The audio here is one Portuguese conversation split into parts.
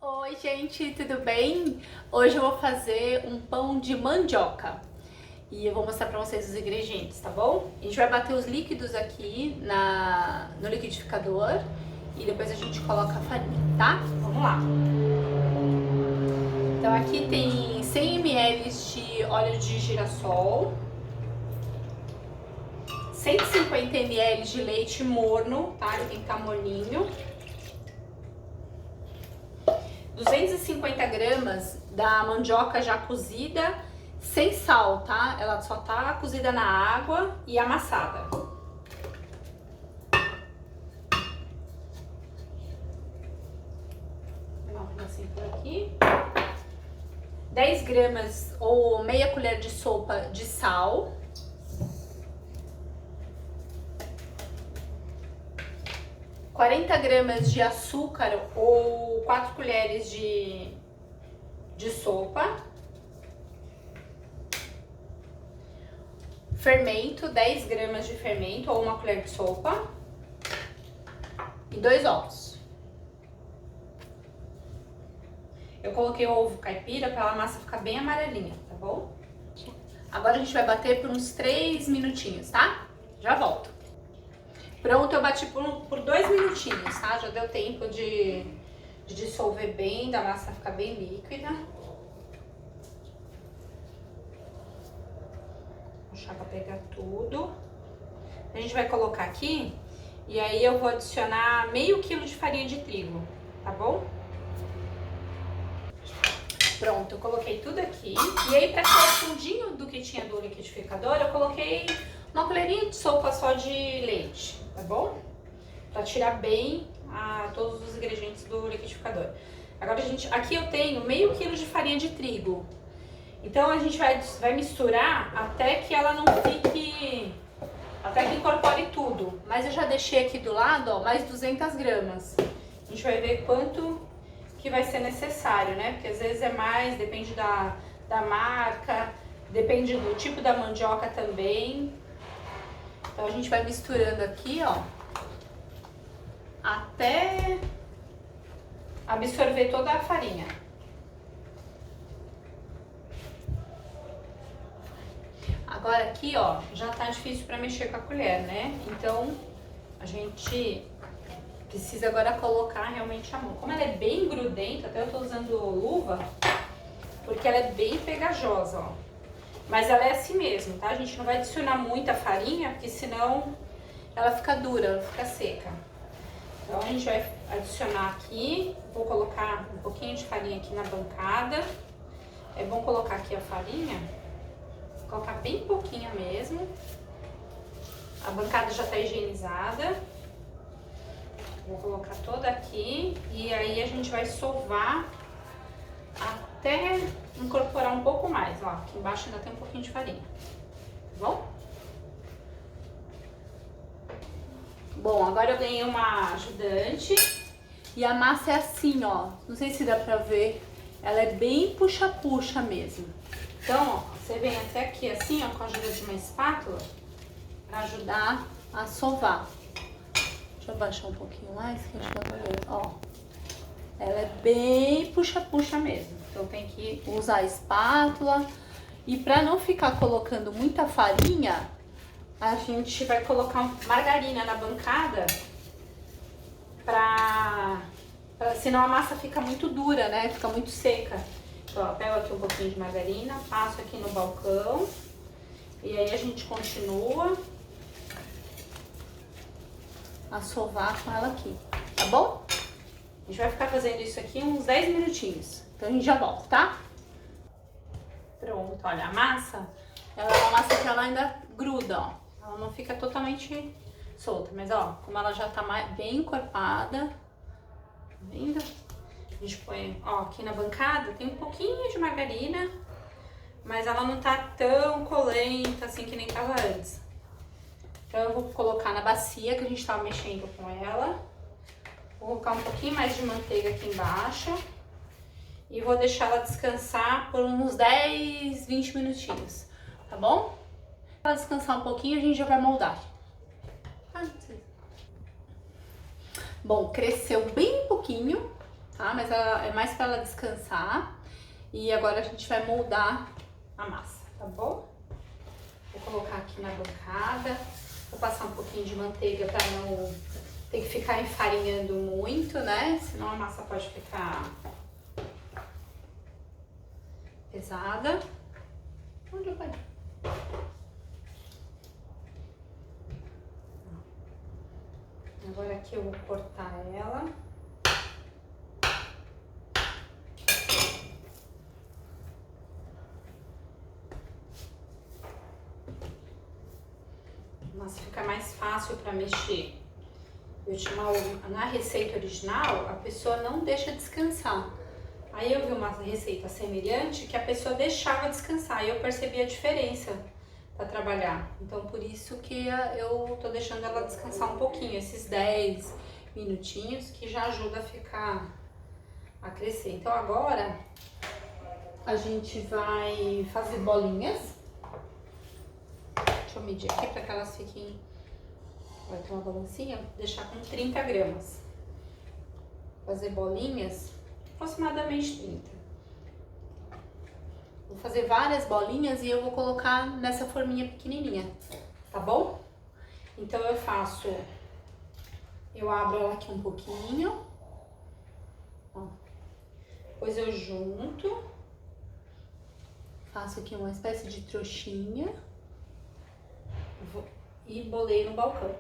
Oi, gente, tudo bem? Hoje eu vou fazer um pão de mandioca e eu vou mostrar pra vocês os ingredientes, tá bom? A gente vai bater os líquidos aqui no liquidificador e depois a gente coloca a farinha, tá? Vamos lá! Então aqui tem 100 ml de óleo de girassol, 150 ml de leite morno, tá? Ele tem que estar morninho. 250 gramas da mandioca já cozida, sem sal, tá? Ela só tá cozida na água e amassada. Vou pegar um pedacinho por aqui. 10 gramas ou meia colher de sopa de sal. Quarenta gramas de açúcar ou 4 colheres de sopa. Fermento, 10 gramas de fermento ou uma colher de sopa. E 2 ovos. Eu coloquei o ovo caipira para a massa ficar bem amarelinha, tá bom? Agora a gente vai bater por uns 3 minutinhos, tá? Já volto. Pronto, eu bati por 2 minutinhos, tá? Já deu tempo de dissolver bem, da massa ficar bem líquida. Vou puxar pra pegar tudo. A gente vai colocar aqui e aí eu vou adicionar meio quilo de farinha de trigo, tá bom? Pronto, eu coloquei tudo aqui. E aí, pra tirar o fundinho do que tinha do liquidificador, eu coloquei uma colherinha de sopa só de leite, tá bom? Pra tirar bem todos os ingredientes do liquidificador. Agora, aqui eu tenho meio quilo de farinha de trigo. Então, a gente vai misturar até que ela não fique... Até que incorpore tudo. Mas eu já deixei aqui do lado, ó, mais 200 gramas. A gente vai ver quanto que vai ser necessário, né? Porque às vezes é mais, depende da marca, depende do tipo da mandioca também. Então a gente vai misturando aqui, ó, até absorver toda a farinha. Agora aqui, ó, já tá difícil pra mexer com a colher, né? Então a gente precisa agora colocar realmente a mão. Como ela é bem grudenta, até eu tô usando luva, porque ela é bem pegajosa, ó. Mas ela é assim mesmo, tá? A gente não vai adicionar muita farinha, porque senão ela fica dura, ela fica seca. Então a gente vai adicionar aqui, vou colocar um pouquinho de farinha aqui na bancada. É bom colocar aqui a farinha, colocar bem pouquinha mesmo. A bancada já tá higienizada. Vou colocar toda aqui e aí a gente vai sovar até incorporar um pouco mais. Ó, aqui embaixo ainda tem um pouquinho de farinha, tá bom? Bom, agora eu ganhei uma ajudante e a massa é assim, ó. Não sei se dá pra ver, ela é bem puxa-puxa mesmo. Então, ó, você vem até aqui assim, ó, com a ajuda de uma espátula pra ajudar a sovar. Deixa eu baixar um pouquinho mais, que a gente vai ver, ó. Ela é bem puxa-puxa mesmo. Então tem que usar a espátula. E pra não ficar colocando muita farinha, a gente vai colocar margarina na bancada senão a massa fica muito dura, né? Fica muito seca. Então, ó, pego aqui um pouquinho de margarina, passo aqui no balcão. E aí a gente continua a sovar com ela aqui, tá bom? A gente vai ficar fazendo isso aqui uns 10 minutinhos. Então a gente já volta, tá? Pronto, olha, a massa, ela é uma massa que ela ainda gruda, ó. Ela não fica totalmente solta, mas ó, como ela já tá bem encorpada, tá vendo? A gente põe, ó, aqui na bancada tem um pouquinho de margarina, mas ela não tá tão colenta assim que nem tava antes. Então eu vou colocar na bacia que a gente tava mexendo com ela. Vou colocar um pouquinho mais de manteiga aqui embaixo. E vou deixar ela descansar por uns 10, 20 minutinhos, tá bom? Para descansar um pouquinho, a gente já vai moldar. Bom, cresceu bem pouquinho, tá? Mas ela, é mais pra ela descansar. E agora a gente vai moldar a massa, tá bom? Vou colocar aqui na bancada. Vou passar um pouquinho de manteiga pra não ter que ficar enfarinhando muito, né? Senão a massa pode ficar pesada. Onde eu vou? Agora aqui eu vou cortar ela. Mas fica mais fácil para mexer. Na receita original, a pessoa não deixa descansar. Aí eu vi uma receita semelhante que a pessoa deixava descansar e eu percebi a diferença para trabalhar. Então por isso que eu tô deixando ela descansar um pouquinho, esses 10 minutinhos, que já ajuda a crescer. Então agora a gente vai fazer bolinhas. Deixa eu medir aqui para que elas fiquem... Vai ter uma balancinha, vou deixar com 30 gramas. Fazer bolinhas, aproximadamente 30. Vou fazer várias bolinhas e eu vou colocar nessa forminha pequenininha, tá bom? Então eu abro ela aqui um pouquinho. Ó. Depois eu junto. Faço aqui uma espécie de trouxinha. E boleio no balcão.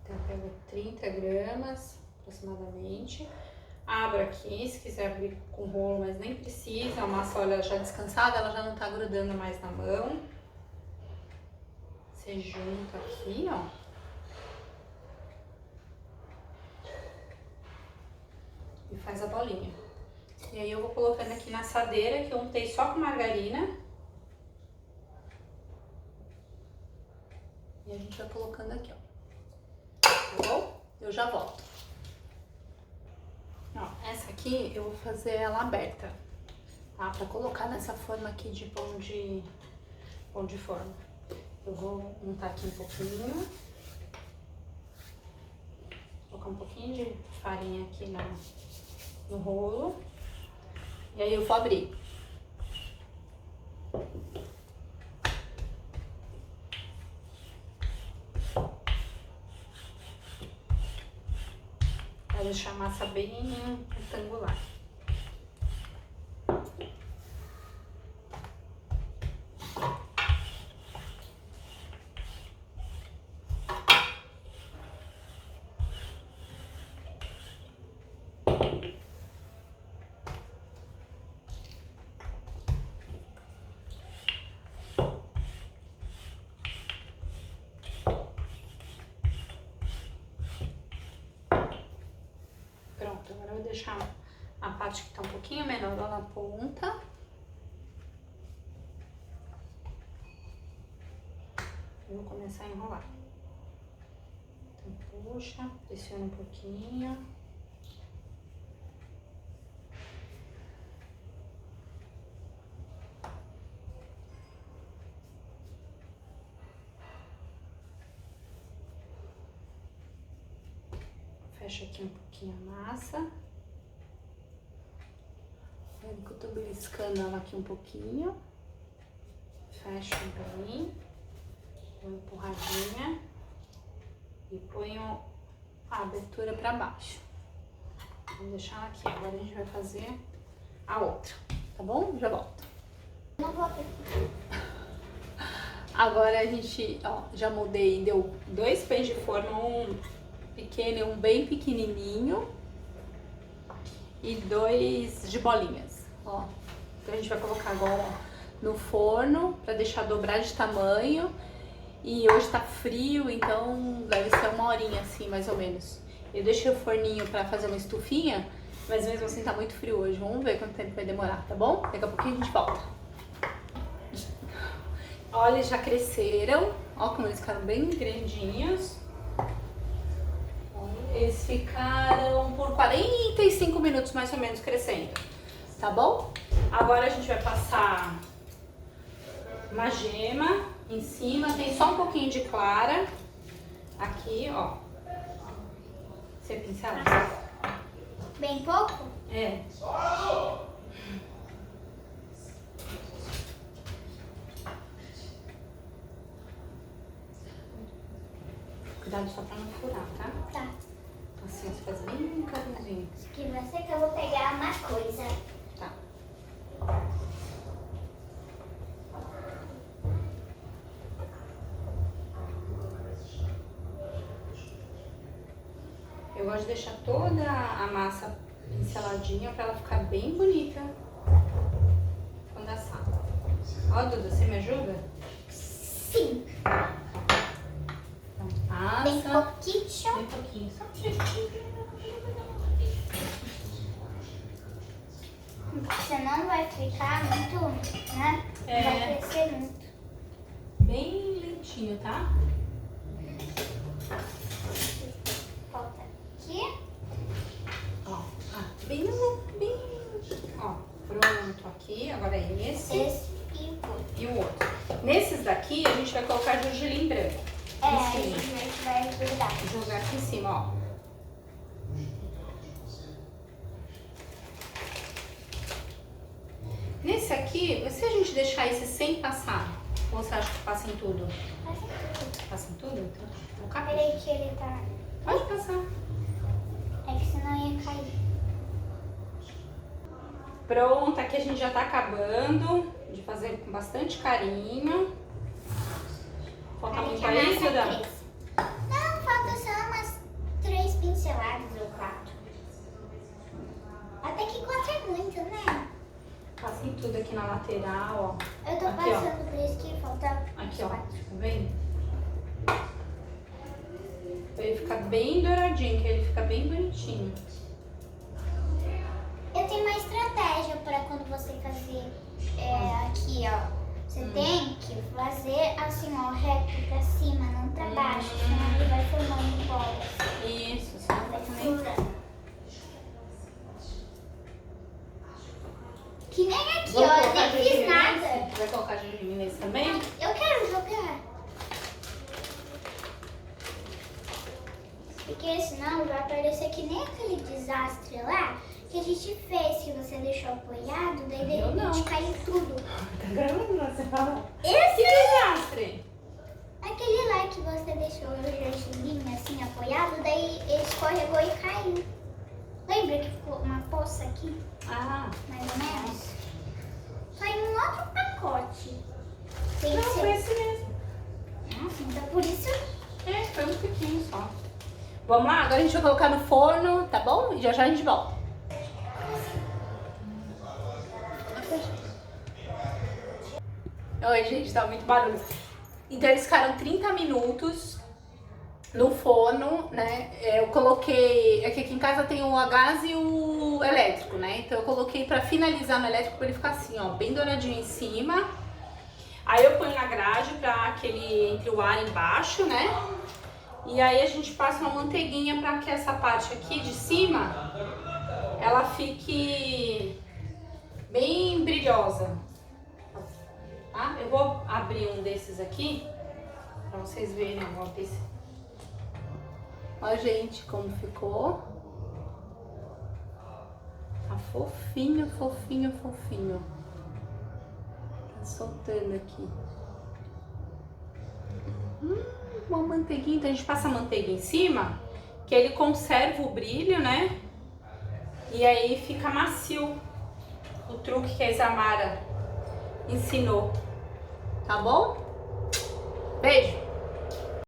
Então eu pego 30 gramas aproximadamente. Abro aqui, se quiser abrir com rolo, mas nem precisa. A massa, olha, já descansada, ela já não tá grudando mais na mão. Você junta aqui, ó. E faz a bolinha. E aí eu vou colocando aqui na assadeira, que eu untei só com margarina. E a gente vai colocando aqui, ó. Tá bom? Eu já volto. Ó, essa aqui eu vou fazer ela aberta, tá? Pra colocar nessa forma aqui de pão de forma. Eu vou untar aqui um pouquinho. Colocar um pouquinho de farinha aqui no rolo. E aí eu vou abrir. Pra deixar a massa bem retangular. Pronto, agora eu vou deixar a parte que tá um pouquinho menor lá na ponta. Eu vou começar a enrolar. Então puxa, pressiona um pouquinho. Fecha aqui um pouquinho a massa. Vendo que eu tô beliscando ela aqui um pouquinho. Fecho bem. Dou uma empurradinha. E ponho a abertura pra baixo. Vou deixar ela aqui. Agora a gente vai fazer a outra. Tá bom? Já volto. Não vou abrir. Agora a gente, ó, já moldei, deu 2 pães de forma, um pequeno e um bem pequenininho e 2 de bolinhas, ó. Então a gente vai colocar agora no forno para deixar dobrar de tamanho. E hoje tá frio, então deve ser 1 horinha assim, mais ou menos. Eu deixei o forninho para fazer uma estufinha, mas mesmo assim tá muito frio hoje. Vamos ver quanto tempo vai demorar, tá bom? Daqui a pouquinho a gente volta. Olha, já cresceram. Ó como eles ficaram bem grandinhos. Eles ficaram por 45 minutos mais ou menos crescendo, tá bom? Agora a gente vai passar uma gema em cima, tem só um pouquinho de clara aqui, ó. Você pincela? Bem pouco? É. Cuidado só pra não furar, tá? Tá. Assim, você faz bem carinhozinho. Que vai ser que eu vou pegar uma coisa. Tá. Eu gosto de deixar toda a massa pinceladinha pra ela ficar bem bonita quando assar. Ó, Duda, você me ajuda? Sim. Então, passa. Bem pouquinho. Bem pouquinho, só um pouquinho. Senão vai ficar muito, né? É. Vai crescer muito. Bem lentinho, tá? Falta aqui. Ó, bem, ó, pronto aqui, agora é esse Esse e o outro. e o outro. Nesses daqui a gente vai colocar gergelim branco É, em a cima. gente vai grudar. Jogar aqui em cima, ó. Nesse aqui, se a gente deixar esse sem passar, ou você acha que passa em tudo? Faz tudo. Passa em tudo? Então, vou caber. Peraí que ele tá... Pode passar. É que senão ia cair. Pronto, aqui a gente já tá acabando de fazer com bastante carinho. Falta Aí muito que a aí, massa Duda? cresce. Não, falta só umas 3 pinceladas ou 4. Até que 4 é muito, né? Passa em tudo aqui na lateral, ó. Eu tô Aqui, ó. passando por isso que falta Aqui, ó. 4. Tá vendo? Pra ele ficar bem douradinho, que ele fica bem bonitinho. Eu tenho uma estratégia para quando você fazer aqui, ó. Você tem que fazer assim, ó, reto pra cima, não pra baixo, senão ele vai formando bolas. Isso, só Vai também. furando. Que nem aqui, Vamos ó, eu colocar nem fiz gergelim nada. nesse? Vai colocar gergelim nesse também? Eu quero jogar. Porque senão vai parecer que nem aquele desastre lá que a gente fez, que você deixou apoiado, daí de Eu não. repente caiu tudo. Tá gravando, você fala. Esse Desastre! aquele lá que você deixou o gergelim assim apoiado, daí ele escorregou e caiu. Lembra que ficou uma poça aqui, Ah, mais ou menos? Foi em um outro pacote. Tem não, que foi ser. esse mesmo. Nossa, então por isso. É, foi um pouquinho só. Vamos lá? Agora a gente vai colocar no forno, tá bom? E já já a gente volta. Oi, gente, tá muito barulho. Então eles ficaram 30 minutos no forno, né? Eu coloquei... É que aqui em casa tem o a gás e o elétrico, né? Então eu coloquei pra finalizar no elétrico pra ele ficar assim, ó, bem douradinho em cima. Aí eu ponho na grade pra que ele entre o ar embaixo, né? E aí a gente passa uma manteiguinha pra que essa parte aqui de cima, ela fique bem brilhosa. Tá? Eu vou abrir um desses aqui, pra vocês verem, ó, desse. Ó, gente, como ficou. Tá fofinho, fofinho, fofinho. Tá soltando aqui. Uma manteiguinha, então a gente passa a manteiga em cima, que ele conserva o brilho, né? E aí fica macio o truque que a Isamara ensinou. Tá bom? Beijo!